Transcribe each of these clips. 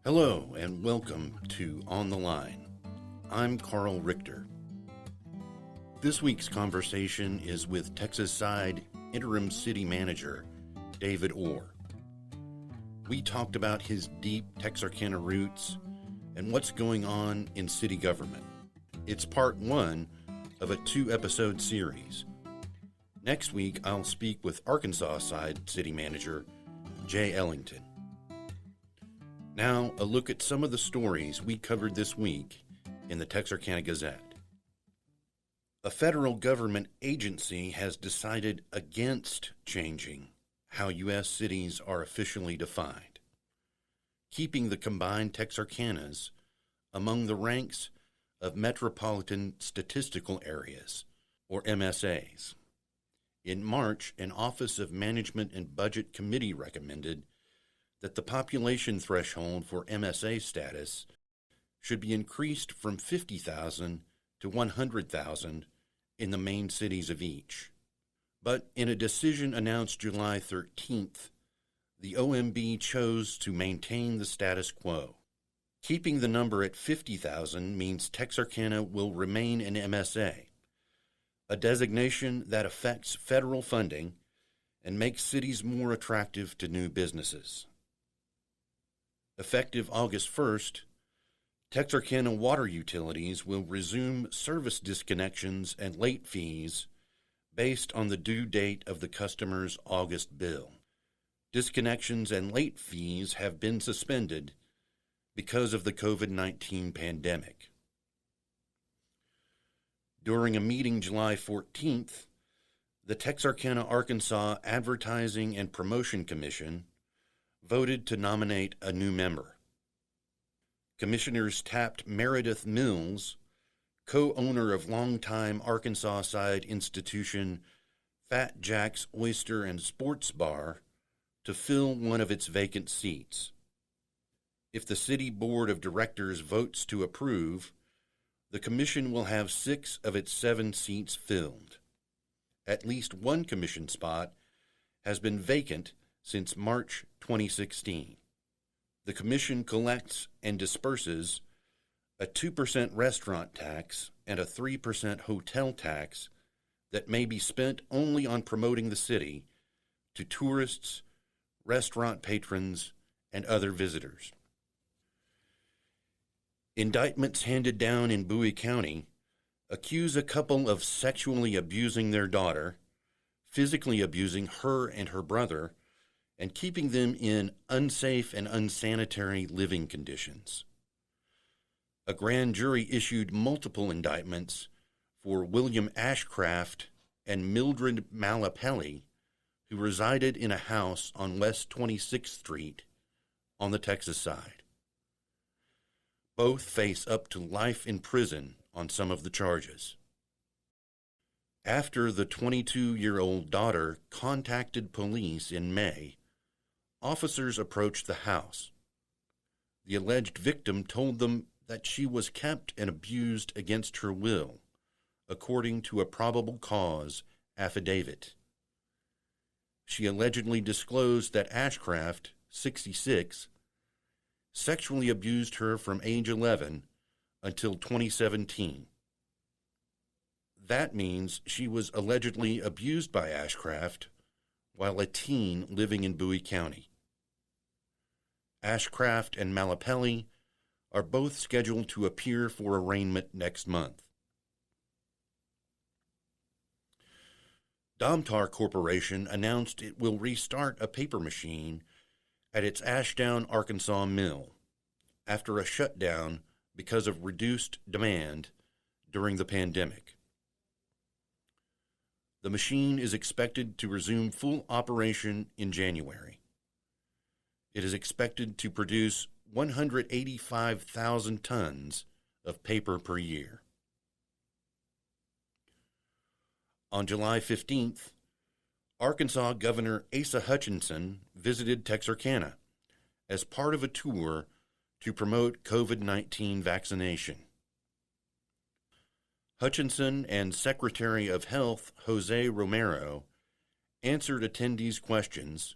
Hello and welcome to On the Line. I'm Karl Richter. This week's conversation is with Texas Side Interim City Manager David Orr. We talked about his deep Texarkana roots and what's going on in city government. It's part one of a 2-episode series. Next week, I'll speak with Arkansas Side City Manager Jay Ellington. Now, a look at some of the stories we covered this week in the Texarkana Gazette. A federal government agency has decided against changing how U.S. cities are officially defined, keeping the combined Texarkanas among the ranks of Metropolitan Statistical Areas, or MSAs. In March, an Office of Management and Budget Committee recommended that the population threshold for MSA status should be increased from 50,000 to 100,000 in the main cities of each. But in a decision announced July 13th, the OMB chose to maintain the status quo. Keeping the number at 50,000 means Texarkana will remain an MSA, a designation that affects federal funding and makes cities more attractive to new businesses. Effective August 1st, Texarkana water utilities will resume service disconnections and late fees based on the due date of the customer's August bill. Disconnections and late fees have been suspended because of the COVID-19 pandemic. During a meeting July 14th, the Texarkana, Arkansas Advertising and Promotion Commission voted to nominate a new member. Commissioners tapped Meredith Mills, co-owner of longtime Arkansas Side institution Fat Jack's Oyster and Sports Bar, to fill one of its vacant seats. If the City Board of Directors votes to approve, the commission will have 6 of its 7 seats filled. At least one commission spot has been vacant since March 2016. The commission collects and disperses a 2% restaurant tax and a 3% hotel tax that may be spent only on promoting the city to tourists, restaurant patrons, and other visitors. Indictments handed down in Bowie County accuse a couple of sexually abusing their daughter, physically abusing her and her brother, and keeping them in unsafe and unsanitary living conditions. A grand jury issued multiple indictments for William Ashcraft and Mildred Malapelli, who resided in a house on West 26th Street on the Texas side. Both face up to life in prison on some of the charges. After the 22-year-old daughter contacted police in May, officers approached the house. The alleged victim told them that she was kept and abused against her will, according to a probable cause affidavit. She allegedly disclosed that Ashcraft, 66, sexually abused her from age 11 until 2017. That means she was allegedly abused by Ashcraft while a teen living in Bowie County. Ashcraft and Malapelli are both scheduled to appear for arraignment next month. Domtar Corporation announced it will restart a paper machine at its Ashdown, Arkansas mill after a shutdown because of reduced demand during the pandemic. The machine is expected to resume full operation in January. It is expected to produce 185,000 tons of paper per year. On July 15th, Arkansas Governor Asa Hutchinson visited Texarkana as part of a tour to promote COVID-19 vaccination. Hutchinson and Secretary of Health Jose Romero answered attendees' questions,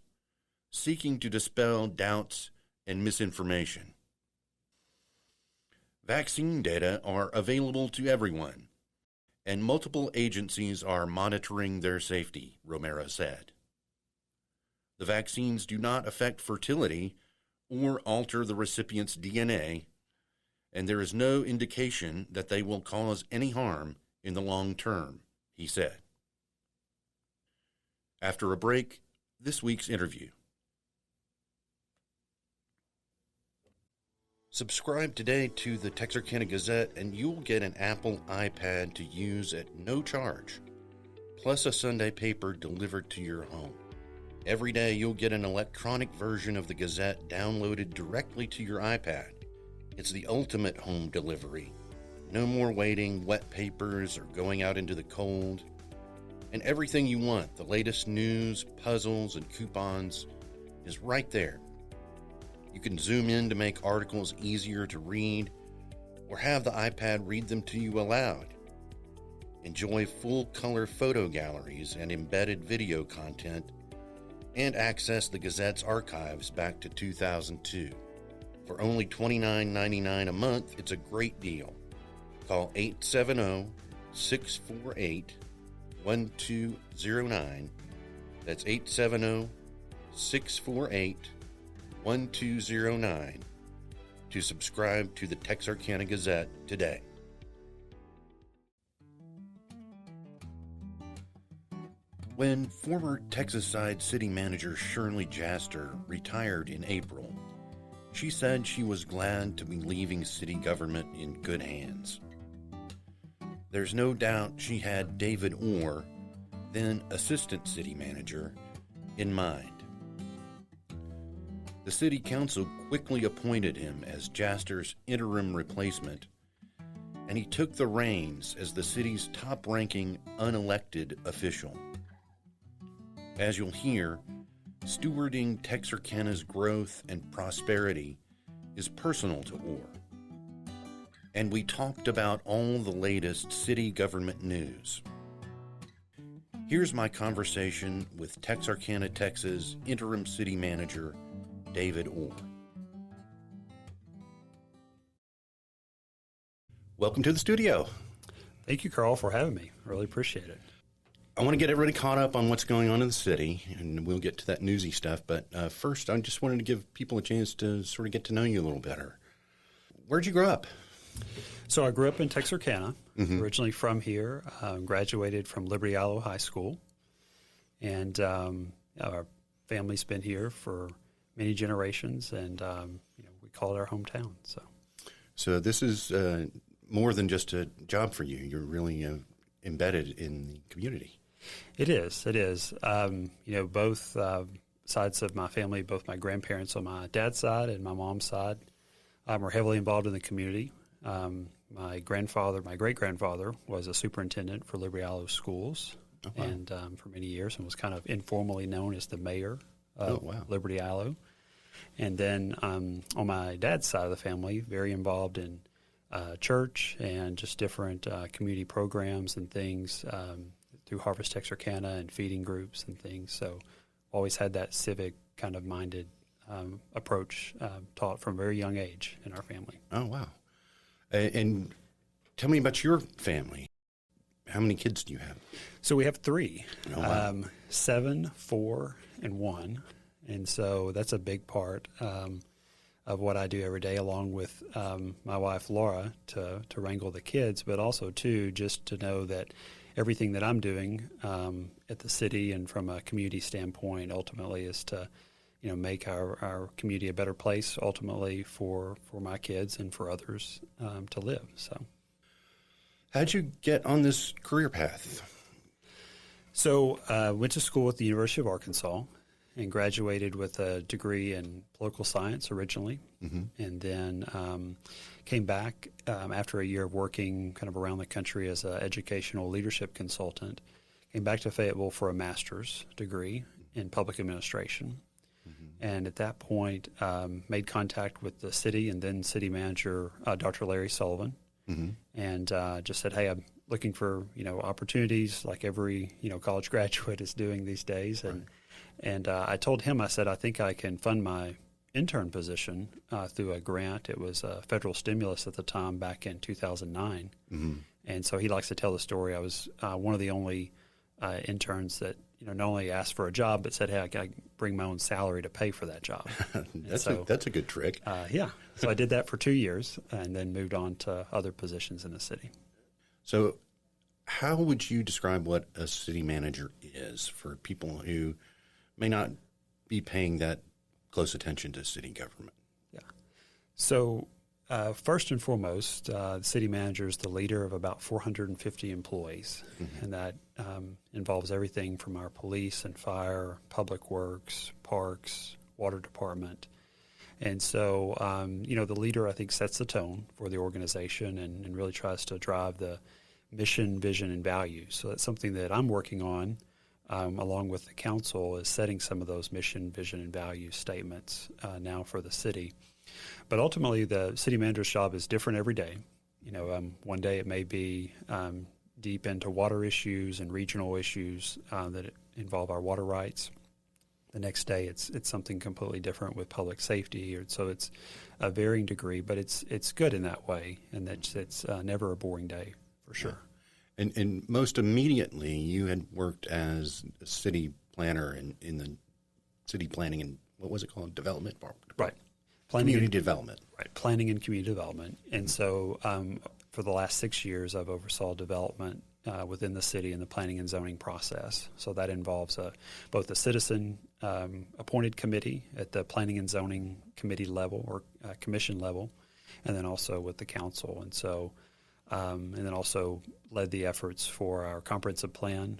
seeking to dispel doubts and misinformation. Vaccine data are available to everyone, and multiple agencies are monitoring their safety, Romero said. The vaccines do not affect fertility or alter the recipient's DNA, and there is no indication that they will cause any harm in the long term, he said. After a break, this week's interview. Subscribe today to the Texarkana Gazette and you'll get an Apple iPad to use at no charge, plus a Sunday paper delivered to your home. Every day you'll get an electronic version of the Gazette downloaded directly to your iPad. It's the ultimate home delivery. No more waiting, wet papers, or going out into the cold. And everything you want, the latest news, puzzles, and coupons, is right there. You can zoom in to make articles easier to read, or have the iPad read them to you aloud. Enjoy full-color photo galleries and embedded video content, and access the Gazette's archives back to 2002. For only $29.99 a month, it's a great deal. Call 870-648-1209. That's 870-648-1209 to subscribe to the Texarkana Gazette today. When former Texas-side city manager Shirley Jaster retired in April, she said she was glad to be leaving city government in good hands. There's no doubt she had David Orr, then assistant city manager, in mind. The city council quickly appointed him as Jaster's interim replacement, and he took the reins as the city's top-ranking unelected official. As you'll hear, stewarding Texarkana's growth and prosperity is personal to Orr. And we talked about all the latest city government news. Here's my conversation with Texarkana, Texas interim city manager David Orr. Welcome to the studio. Thank you, Karl, for having me. I really appreciate it. I want to get everybody caught up on what's going on in the city, and we'll get to that newsy stuff. But first, I just wanted to give people a chance to sort of get to know you a little better. Where'd you grow up? So I grew up in Texarkana, originally from here, graduated from Liberty Isle High School, and our family's been here for many generations, and we call it our hometown. So this is more than just a job for you. You're really embedded in the community. It is. Both sides of my family, both my grandparents on my dad's side and my mom's side, were heavily involved in the community. My great-grandfather was a superintendent for Liberty Isle schools, and for many years, and was kind of informally known as the mayor of Liberty Isle. And then on my dad's side of the family, very involved in church and just different community programs and things through Harvest Texarkana and feeding groups and things. So always had that civic kind of minded approach taught from a very young age in our family. Oh, wow. And tell me about your family. How many kids do you have? So we have three, oh, wow. 7, 4, and 1. And so that's a big part of what I do every day, along with my wife, Laura, to wrangle the kids, but also, too, just to know that everything that I'm doing at the city and from a community standpoint ultimately is to, make our community a better place ultimately for my kids and for others to live. So, how'd you get on this career path? So I went to school at the University of Arkansas and graduated with a degree in political science originally, and then came back after a year of working kind of around the country as an educational leadership consultant, came back to Fayetteville for a master's degree in public administration. And at that point, made contact with the city and then city manager, Dr. Larry Sullivan, and just said, hey, I'm looking for, opportunities like every, college graduate is doing these days. And I told him, I said, I think I can fund my intern position through a grant. It was a federal stimulus at the time back in 2009. Mm-hmm. And so he likes to tell the story. I was one of the only interns that not only asked for a job, but said, hey, I got to bring my own salary to pay for that job. That's a good trick. Yeah. So I did that for 2 years and then moved on to other positions in the city. So how would you describe what a city manager is for people who may not be paying that close attention to city government? Yeah. So first and foremost, the city manager is the leader of about 450 employees, mm-hmm. and that involves everything from our police and fire, public works, parks, water department. And so, the leader, I think, sets the tone for the organization and really tries to drive the mission, vision, and values. So that's something that I'm working on along with the council, is setting some of those mission, vision, and value statements now for the city. But ultimately, the city manager's job is different every day. One day it may be deep into water issues and regional issues that involve our water rights. The next day it's something completely different with public safety. So it's a varying degree, but it's good in that way, and it's never a boring day for sure. And most immediately, you had worked as a city planner in the city planning and what was it called? Development? Right. Community development. Right, planning and community development. And so for the last 6 years, I've oversaw development within the city in the planning and zoning process. So that involves both the citizen appointed committee at the planning and zoning committee level or commission level, and then also with the council. And so, and then also led the efforts for our comprehensive plan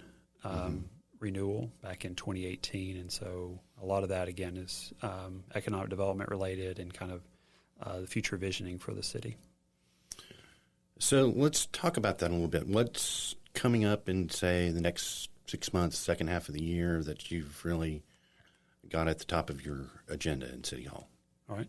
renewal back in 2018. And so a lot of that, again, is economic development related and kind of the future visioning for the city. So let's talk about that a little bit. What's coming up in, say, the next 6 months, second half of the year that you've really got at the top of your agenda in City Hall? All right.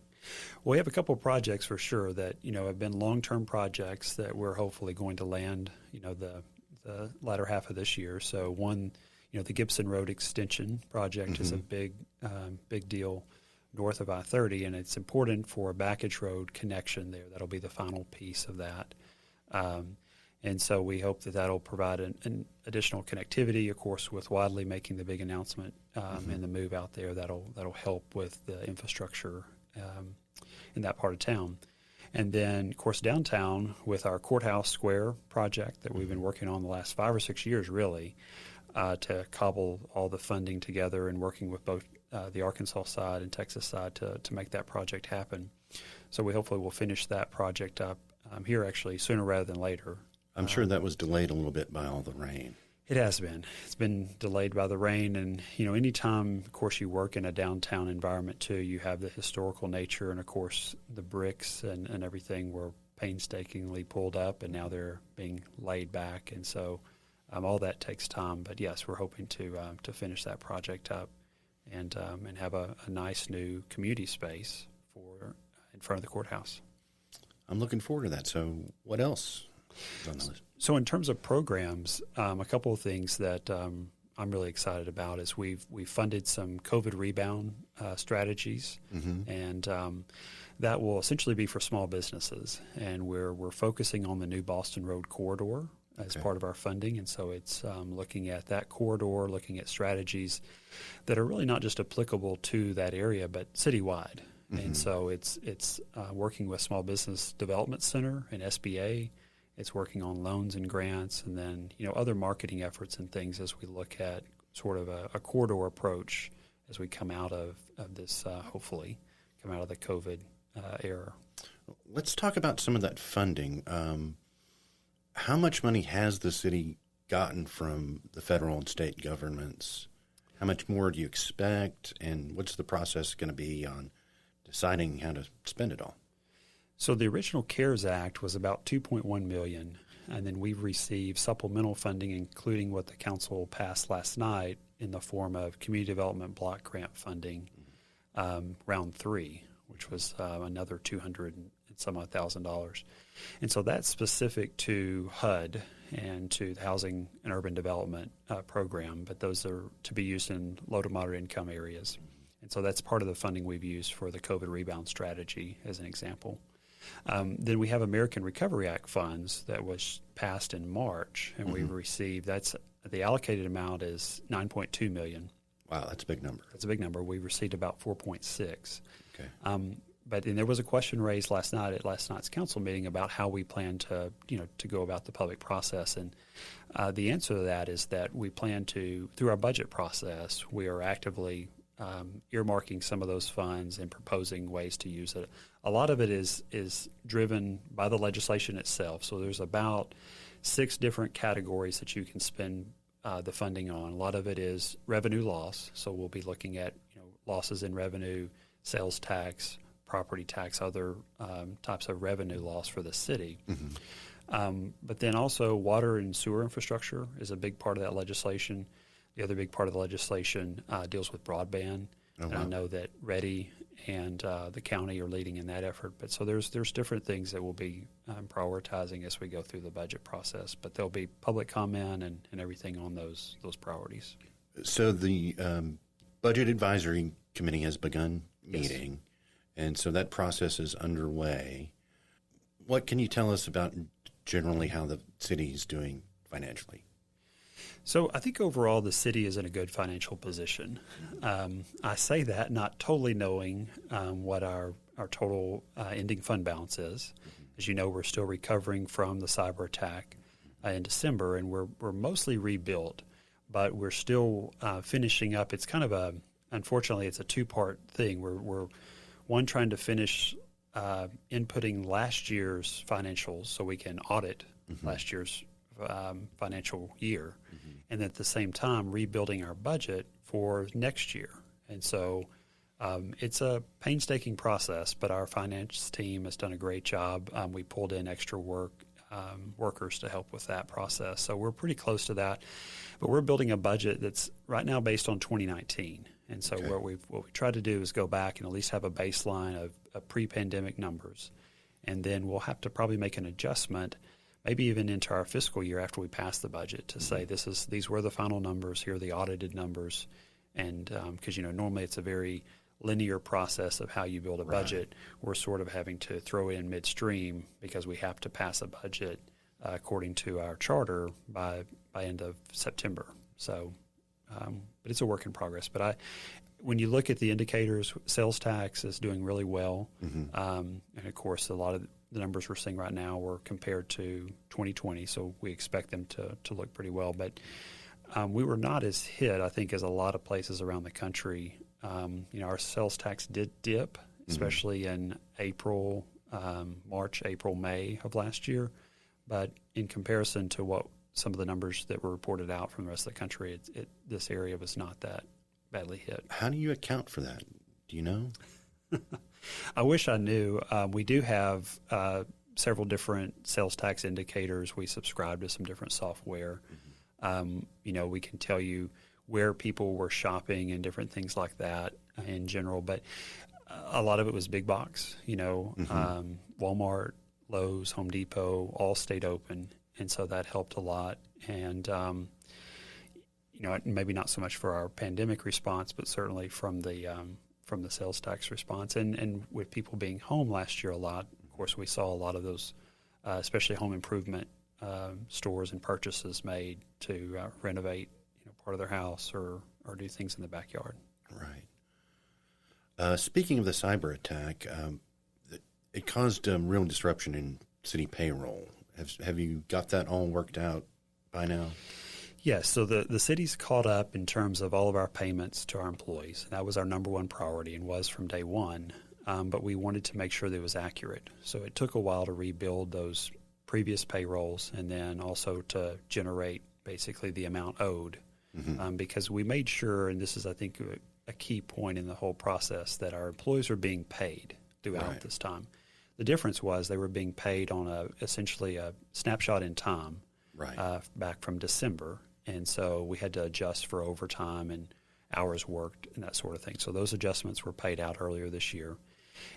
Well, we have a couple of projects for sure that, have been long-term projects that we're hopefully going to land, the latter half of this year. So one, the Gibson Road Extension project is a big deal north of I-30, and it's important for a backage road connection there. That'll be the final piece of that. And so we hope that that'll provide an additional connectivity, of course, with Wadley making the big announcement and the move out there. That'll help with the infrastructure in that part of town. And then, of course, downtown with our Courthouse Square project that we've been working on the last 5 or 6 years, really, to cobble all the funding together and working with both the Arkansas side and Texas side to make that project happen. So we hopefully will finish that project up here actually sooner rather than later. I'm sure that was delayed a little bit by all the rain. It has been. It's been delayed by the rain. And, anytime, of course, you work in a downtown environment, too, you have the historical nature. And, of course, the bricks and everything were painstakingly pulled up, and now they're being laid back. And so all that takes time. But, yes, we're hoping to finish that project up and have a nice new community space in front of the courthouse. I'm looking forward to that. So what else is on the list? So in terms of programs, a couple of things that I'm really excited about is we've funded some COVID rebound strategies, and that will essentially be for small businesses. And we're focusing on the new Boston Road corridor as part of our funding, and so it's looking at that corridor, looking at strategies that are really not just applicable to that area, but citywide. And so it's working with Small Business Development Center and SBA. It's working on loans and grants, and then other marketing efforts and things as we look at sort of a corridor approach as we come out of this, hopefully, come out of the COVID era. Let's talk about some of that funding. How much money has the city gotten from the federal and state governments? How much more do you expect, and what's the process going to be on deciding how to spend it all? So the original CARES Act was about $2.1 million, and then we've received supplemental funding, including what the council passed last night in the form of community development block grant funding, round 3, which was another $200 and some odd $1,000. And so that's specific to HUD and to the Housing and Urban Development program, but those are to be used in low to moderate income areas. And so that's part of the funding we've used for the COVID rebound strategy, as an example. Then we have American Recovery Act funds that was passed in March, and we received, the allocated amount is $9.2 million. Wow, that's a big number. That's a big number. We received about 4.6. Okay. But there was a question raised last night at last night's council meeting about how we plan to go about the public process. And the answer to that is that we plan to, through our budget process, we are actively earmarking some of those funds and proposing ways to use it. A lot of it is driven by the legislation itself. So there's about 6 different categories that you can spend the funding on. A lot of it is revenue loss. So we'll be looking at losses in revenue, sales tax, property tax, other types of revenue loss for the city. But then also water and sewer infrastructure is a big part of that legislation. The other big part of the legislation deals with broadband. And I know that Reddy and the county are leading in that effort. But so there's different things that we'll be prioritizing as we go through the budget process. But there'll be public comment and everything on those priorities. So the Budget Advisory Committee has begun meeting. Yes. And so that process is underway. What can you tell us about generally how the city is doing financially? So I think overall the city is in a good financial position. I say that not totally knowing what our total ending fund balance is. As you know, we're still recovering from the cyber attack in December, and we're mostly rebuilt, but we're still finishing up. It's kind of unfortunately, it's a 2-part thing. We're one, trying to finish inputting last year's financials so we can audit last year's financial year, and at the same time rebuilding our budget for next year. And so it's a painstaking process, but our finance team has done a great job. We pulled in extra workers to help with that process. So we're pretty close to that, but we're building a budget that's right now based on 2019. And so what we try to do is go back and at least have a baseline of pre-pandemic numbers. And then we'll have to probably make an adjustment, maybe even into our fiscal year after we pass the budget, to say these were the final numbers, here are the audited numbers. And because, normally it's a very linear process of how you build a budget. We're sort of having to throw in midstream because we have to pass a budget according to our charter by end of September. So, but it's a work in progress. But when you look at the indicators, sales tax is doing really well. And of course, a lot of the numbers we're seeing right now were compared to 2020, so we expect them to look pretty well. But we were not as hit, I think, as a lot of places around the country. Our sales tax did dip, especially in March, April, May of last year. But in comparison to what some of the numbers that were reported out from the rest of the country, this area was not that badly hit. How do you account for that? Do you know? I wish I knew. We do have several different sales tax indicators. We subscribe to some different software. We can tell you where people were shopping and different things like that in general. But a lot of it was big box. Walmart, Lowe's, Home Depot all stayed open, and so that helped a lot. And maybe not so much for our pandemic response, but certainly from the sales tax response. And with people being home last year a lot, of course, we saw a lot of those, especially home improvement stores and purchases made to renovate part of their house or do things in the backyard. Right. Speaking of the cyber attack, it caused real disruption in city payroll. Have you got that all worked out by now? Yes. So the city's caught up in terms of all of our payments to our employees. That was our number one priority and was from day one. But we wanted to make sure that it was accurate. So it took a while to rebuild those previous payrolls and then also to generate basically the amount owed. Because we made sure, and this is, I think, a key point in the whole process, that our employees were being paid throughout this time. The difference was they were being paid on essentially a snapshot in time back from December. And so we had to adjust for overtime and hours worked and that sort of thing. So those adjustments were paid out earlier this year.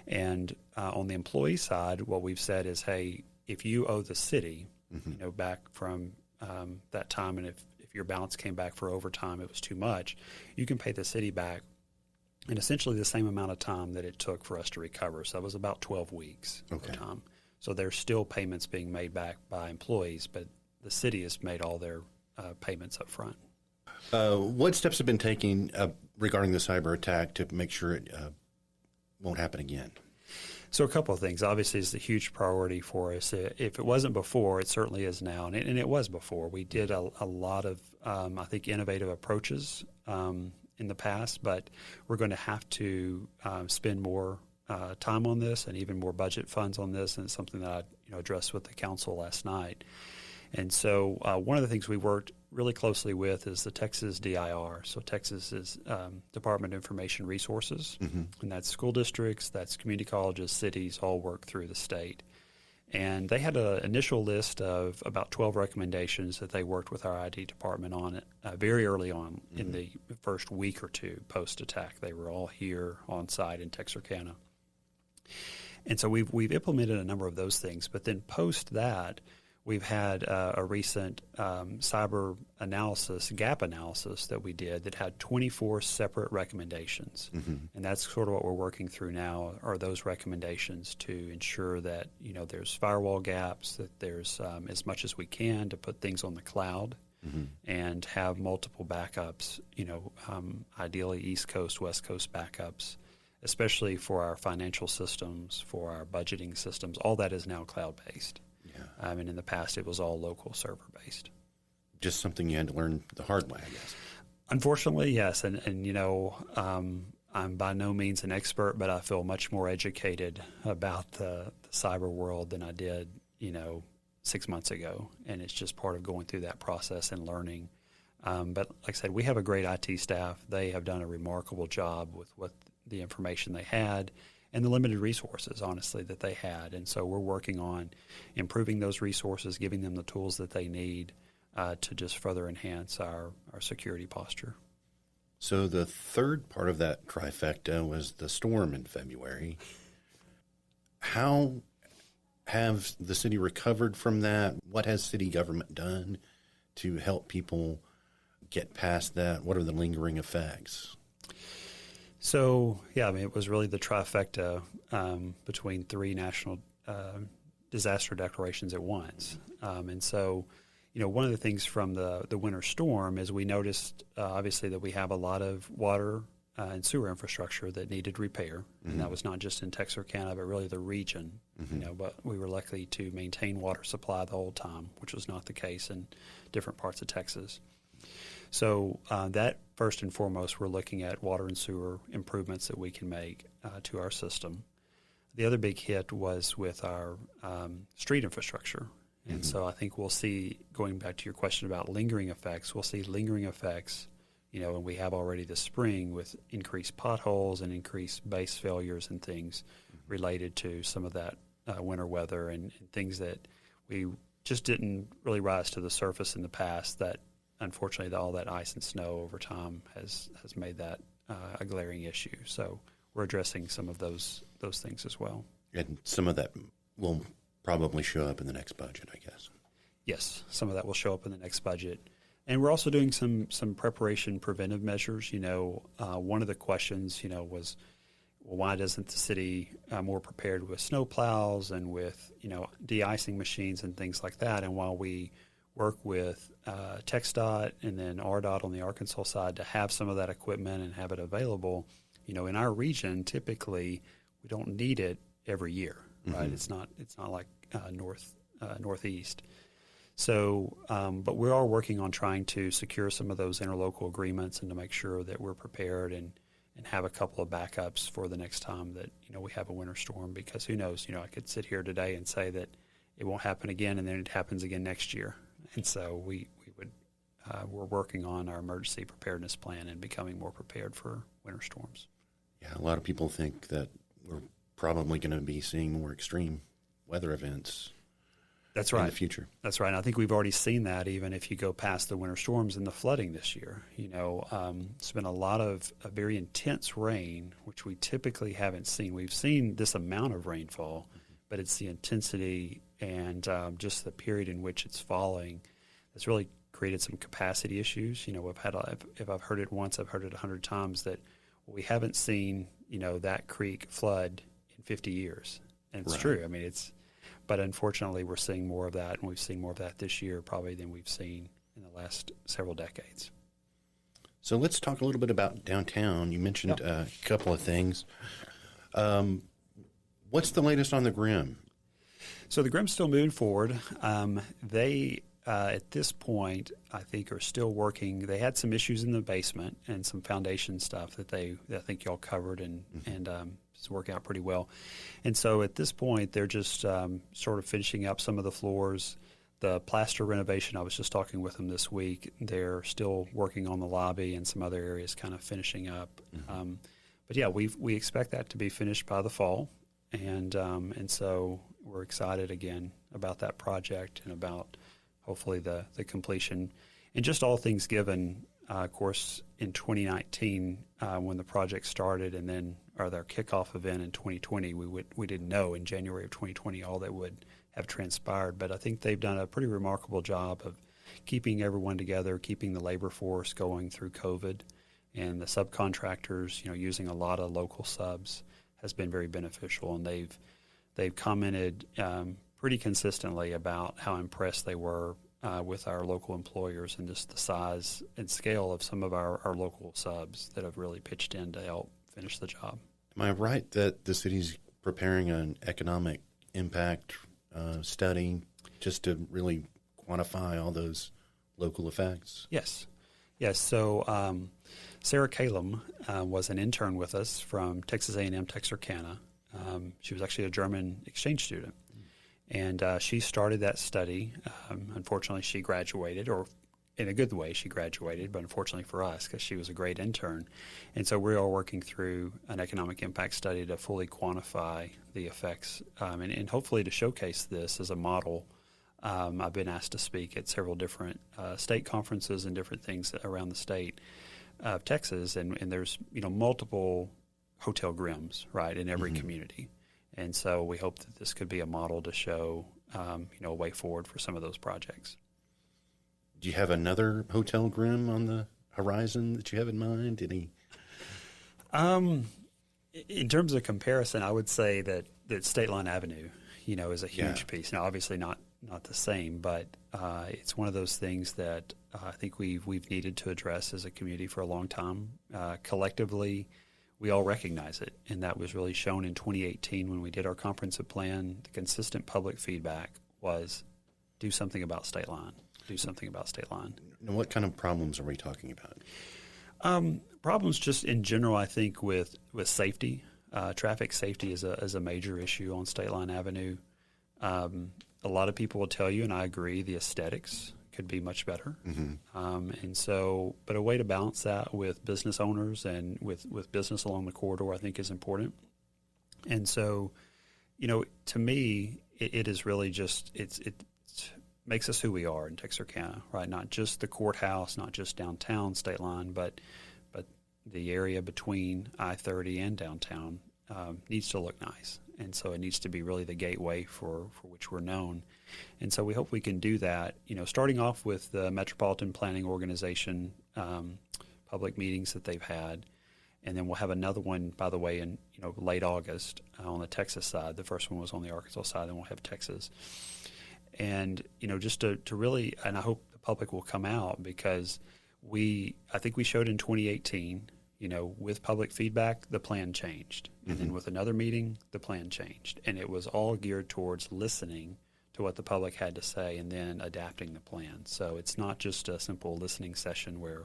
And on the employee side, what we've said is, hey, if you owe the city, back from that time, and if your balance came back for overtime, it was too much, you can pay the city back and essentially the same amount of time that it took for us to recover. So that was about 12 weeks of time. So there's still payments being made back by employees, but the city has made all their payments up front. What steps have been taken regarding the cyber attack to make sure it won't happen again? So a couple of things. Obviously, it's a huge priority for us. If it wasn't before, it certainly is now, and it was before. We did a lot of, I think, innovative approaches in the past, but we're going to have to spend more time on this and even more budget funds on this, and it's something that I addressed with the council last night. And so one of the things we worked really closely with is the Texas DIR. So Texas is Department of Information Resources, and that's school districts, that's community colleges, cities, all work through the state. And they had an initial list of about 12 recommendations that they worked with our IT department on very early on in the first week or two post-attack. They were all here on site in Texarkana. And so we've implemented a number of those things. But then post that, we've had a recent cyber analysis, gap analysis that we did that had 24 separate recommendations. And that's sort of what we're working through now, are those recommendations to ensure that, there's firewall gaps, that there's as much as we can to put things on the cloud and have multiple backups, ideally East Coast, West Coast backups, especially for our financial systems, for our budgeting systems. All that is now cloud-based. And in the past, it was all local server-based. Just something you had to learn the hard way, I guess. Unfortunately, yes. And I'm by no means an expert, but I feel much more educated about the cyber world than I did, 6 months ago. And it's just part of going through that process and learning. But like I said, we have a great IT staff. They have done a remarkable job with what the information they had and the limited resources, honestly, that they had. And so we're working on improving those resources, giving them the tools that they need to just further enhance our security posture. So the third part of that trifecta was the storm in February. How have the city recovered from that? What has city government done to help people get past that? What are the lingering effects? So, it was really the trifecta between three national disaster declarations at once. And so, one of the things from the winter storm is we noticed, obviously, that we have a lot of water and sewer infrastructure that needed repair. And that was not just in Texarkana, but really the region. But we were lucky to maintain water supply the whole time, which was not the case in different parts of Texas. So that first and foremost, we're looking at water and sewer improvements that we can make to our system. The other big hit was with our street infrastructure. And so I think we'll see, going back to your question about lingering effects, we'll see lingering effects, and we have already this spring with increased potholes and increased base failures and things related to some of that winter weather and things that we just didn't really rise to the surface in the past that, unfortunately, all that ice and snow over time has made that a glaring issue. So we're addressing some of those things as well. And some of that will probably show up in the next budget, I guess. Yes, some of that will show up in the next budget. And we're also doing some preparation preventive measures. One of the questions, was, well, why doesn't the city more prepared with snow plows and with, de-icing machines and things like that? And while we work with TxDOT and then RDOT on the Arkansas side to have some of that equipment and have it available, in our region, typically we don't need it every year, right? It's not like Northeast. So, but we are working on trying to secure some of those interlocal agreements and to make sure that we're prepared and have a couple of backups for the next time that, we have a winter storm, because who knows, I could sit here today and say that it won't happen again and then it happens again next year. And so we're working on our emergency preparedness plan and becoming more prepared for winter storms. Yeah, a lot of people think that we're probably going to be seeing more extreme weather events. That's right. In the future. That's right. And I think we've already seen that even if you go past the winter storms and the flooding this year. It's been a lot of very intense rain, which we typically haven't seen. We've seen this amount of rainfall, but it's the intensity and just the period in which it's falling that's really created some capacity issues. If I've heard it once, I've heard it 100 times that we haven't seen, that creek flood in 50 years. And it's true. I mean, but unfortunately we're seeing more of that, and we've seen more of that this year probably than we've seen in the last several decades. So let's talk a little bit about downtown. You mentioned a couple of things. What's the latest on the Grimm? So the Grimm's still moving forward. They, at this point, I think are still working. They had some issues in the basement and some foundation stuff that I think y'all covered, and it's working out pretty well. And so at this point, they're just sort of finishing up some of the floors. The plaster renovation, I was just talking with them this week. They're still working on the lobby and some other areas, kind of finishing up. But yeah, we expect that to be finished by the fall, and so we're excited again about that project and about hopefully the completion. And just all things given, of course, in 2019 when the project started, and then their kickoff event in 2020, we didn't know in January of 2020 all that would have transpired. But I think they've done a pretty remarkable job of keeping everyone together, keeping the labor force going through COVID, and the subcontractors, using a lot of local subs has been very beneficial. And they've commented pretty consistently about how impressed they were with our local employers and just the size and scale of some of our local subs that have really pitched in to help finish the job. Am I right that the city's preparing an economic impact study just to really quantify all those local effects? Yes. So Sarah Kalem was an intern with us from Texas A&M Texarkana. She was actually a German exchange student. And she started that study. Unfortunately, she graduated, or in a good way she graduated, but unfortunately for us, because she was a great intern. And so we are working through an economic impact study to fully quantify the effects and hopefully to showcase this as a model. I've been asked to speak at several different state conferences and different things around the state of Texas, and there's multiple hotel Grimms, right, in every community. And so we hope that this could be a model to show, a way forward for some of those projects. Do you have another hotel Grimm on the horizon that you have in mind? Any? In terms of comparison, I would say that State Line Avenue, is a huge piece. Now, obviously not the same, but it's one of those things that I think we've needed to address as a community for a long time. Collectively, we all recognize it, and that was really shown in 2018 when we did our comprehensive plan. The consistent public feedback was, do something about State Line. Do something about State Line. Now, what kind of problems are we talking about? Problems just in general, I think, with safety. Traffic safety is a major issue on State Line Avenue. A lot of people will tell you, and I agree, the aesthetics could be much better. And so, but a way to balance that with business owners and with business along the corridor, I think, is important. And so, to me, it is really just, it makes us who we are in Texarkana, right? Not just the courthouse, not just downtown State Line, but the area between I-30 and downtown needs to look nice. And so it needs to be really the gateway for which we're known. And so we hope we can do that, starting off with the Metropolitan Planning Organization public meetings that they've had. And then we'll have another one, by the way, in late August on the Texas side. The first one was on the Arkansas side, then we'll have Texas. And, just to really, and I hope the public will come out, because I think we showed in 2018, with public feedback, the plan changed. And then with another meeting, the plan changed. And it was all geared towards listening to what the public had to say and then adapting the plan. So it's not just a simple listening session where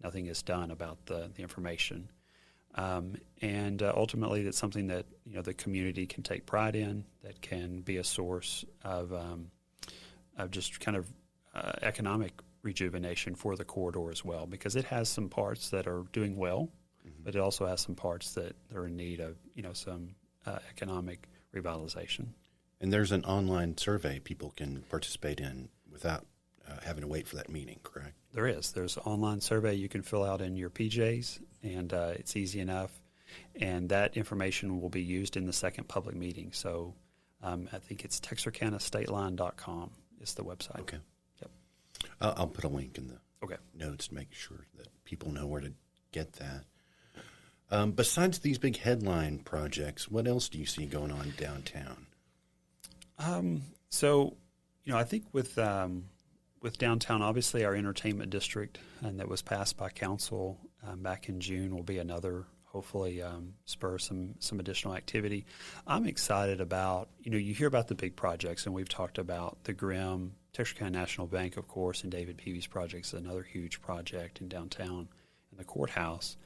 nothing is done about the information. And ultimately, that's something that, the community can take pride in, that can be a source of just kind of economic rejuvenation for the corridor as well, because it has some parts that are doing well, but it also has some parts that are in need of, some economic revitalization. And there's an online survey people can participate in without having to wait for that meeting, correct? There is. There's an online survey you can fill out in your PJs, and it's easy enough. And that information will be used in the second public meeting. So I think it's TexarkanaStateline.com is the website. Okay. Yep. I'll put a link in the okay. notes to make sure that people know where to get that. Besides these big headline projects, what else do you see going on downtown? So, I think with downtown, obviously our entertainment district, and that was passed by council back in June, will be another, hopefully spur some additional activity. I'm excited about, you hear about the big projects, and we've talked about the Grimm, Texarkana National Bank, of course, and David Peavy's project is another huge project in downtown, and the courthouse.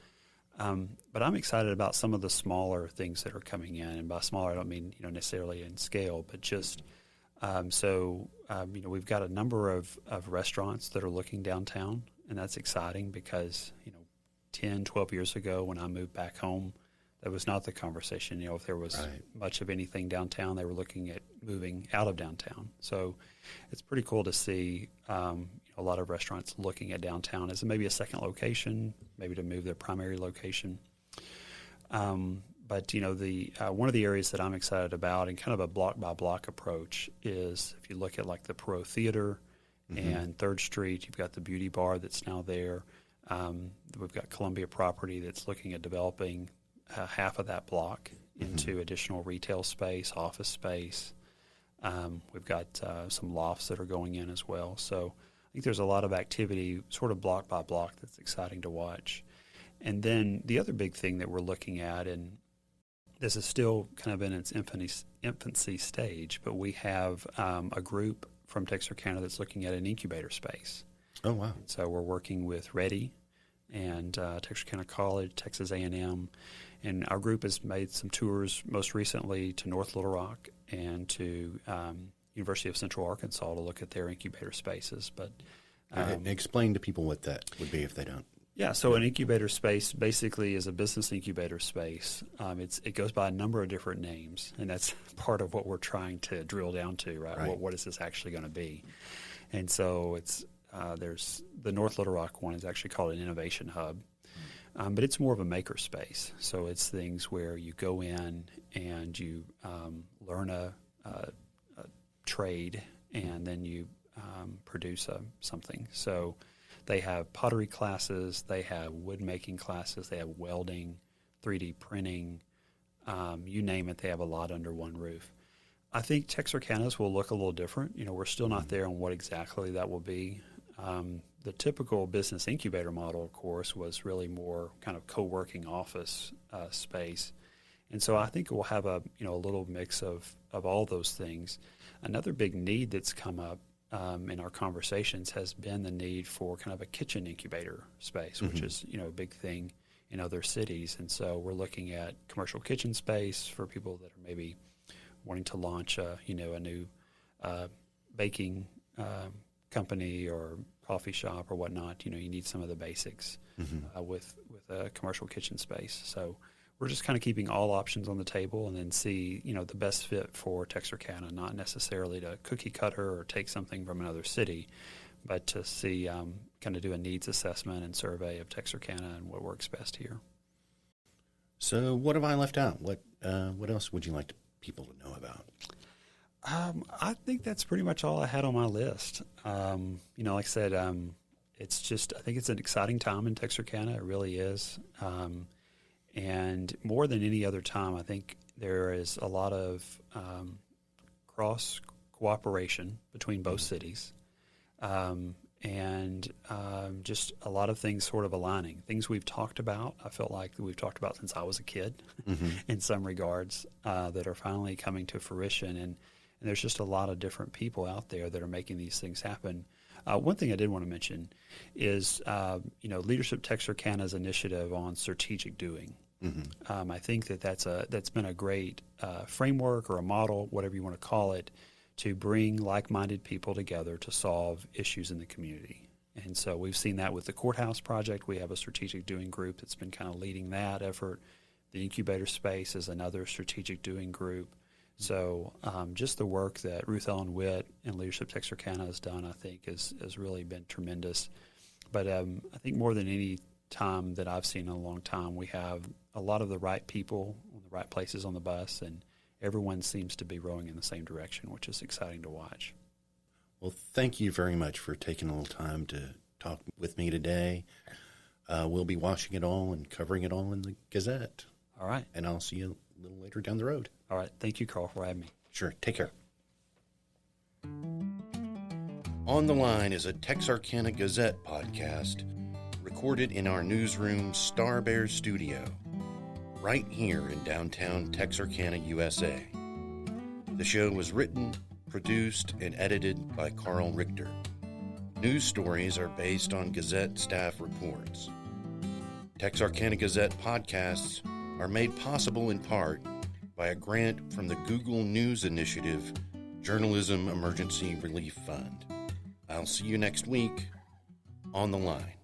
But I'm excited about some of the smaller things that are coming in, and by smaller I don't mean necessarily in scale, but just we've got a number of restaurants that are looking downtown, and that's exciting because 10, 12 years ago when I moved back home, that was not the conversation. If there was much of anything downtown, they were looking at moving out of downtown. So it's pretty cool to see a lot of restaurants looking at downtown as maybe a second location, maybe to move their primary location. But the one of the areas that I'm excited about, and kind of a block by block approach, is if you look at like the Perot Theater and 3rd Street, you've got the Beauty Bar that's now there. We've got Columbia Property that's looking at developing half of that block into additional retail space, office space. We've got some lofts that are going in as well. So I think there's a lot of activity sort of block by block that's exciting to watch. And then the other big thing that we're looking at, and this is still kind of in its infancy stage, but we have a group from Texarkana that's looking at an incubator space. Oh, wow. And so we're working with Ready and Texarkana College, Texas A&M, and our group has made some tours most recently to North Little Rock and to University of Central Arkansas to look at their incubator spaces. But explain to people what that would be if they don't. Yeah, so an incubator space basically is a business incubator space. It goes by a number of different names, and that's part of what we're trying to drill down to, right? What is this actually going to be? And so it's there's the North Little Rock one is actually called an innovation hub, but it's more of a maker space. So it's things where you go in and you learn a trade, and then you produce something. So they have pottery classes, they have wood making classes, they have welding, 3D printing, you name it, they have a lot under one roof. I think Texarkana's will look a little different. We're still not there on what exactly that will be. The typical business incubator model, of course, was really more kind of co-working office space. And so I think we'll have a little mix of all those things. Another big need that's come up in our conversations has been the need for kind of a kitchen incubator space, which is, a big thing in other cities. And so we're looking at commercial kitchen space for people that are maybe wanting to launch a new baking company or coffee shop or whatnot. You need some of the basics with a commercial kitchen space. So we're just kind of keeping all options on the table and then see, the best fit for Texarkana, not necessarily to cookie cutter or take something from another city, but to see, kind of do a needs assessment and survey of Texarkana and what works best here. So what have I left out? What else would you like people to know about? I think that's pretty much all I had on my list. Like I said, I think it's an exciting time in Texarkana. It really is. And more than any other time, I think there is a lot of cross cooperation between both cities, and just a lot of things sort of aligning. Things we've talked about, I felt like we've talked about since I was a kid in some regards, that are finally coming to fruition. And there's just a lot of different people out there that are making these things happen. One thing I did want to mention is, Leadership Texarkana's initiative on strategic doing. I think that's been a great framework or a model, whatever you want to call it, to bring like-minded people together to solve issues in the community. And so we've seen that with the courthouse project. We have a strategic doing group that's been kind of leading that effort. The incubator space is another strategic doing group. So just the work that Ruth Ellen Witt and Leadership Texarkana has done, I think, has really been tremendous. But I think more than any time that I've seen in a long time, we have a lot of the right people in the right places on the bus, and everyone seems to be rowing in the same direction, which is exciting to watch. Well, thank you very much for taking a little time to talk with me today. We'll be watching it all and covering it all in the Gazette. All right. And I'll see you a little later down the road. All right. Thank you, Karl, for having me. Sure. Take care. On the Line is a Texarkana Gazette podcast recorded in our newsroom Star Bear Studio, right here in downtown Texarkana, USA. The show was written, produced, and edited by Karl Richter. News stories are based on Gazette staff reports. Texarkana Gazette podcasts are made possible in part by a grant from the Google News Initiative Journalism Emergency Relief Fund. I'll see you next week on The Line.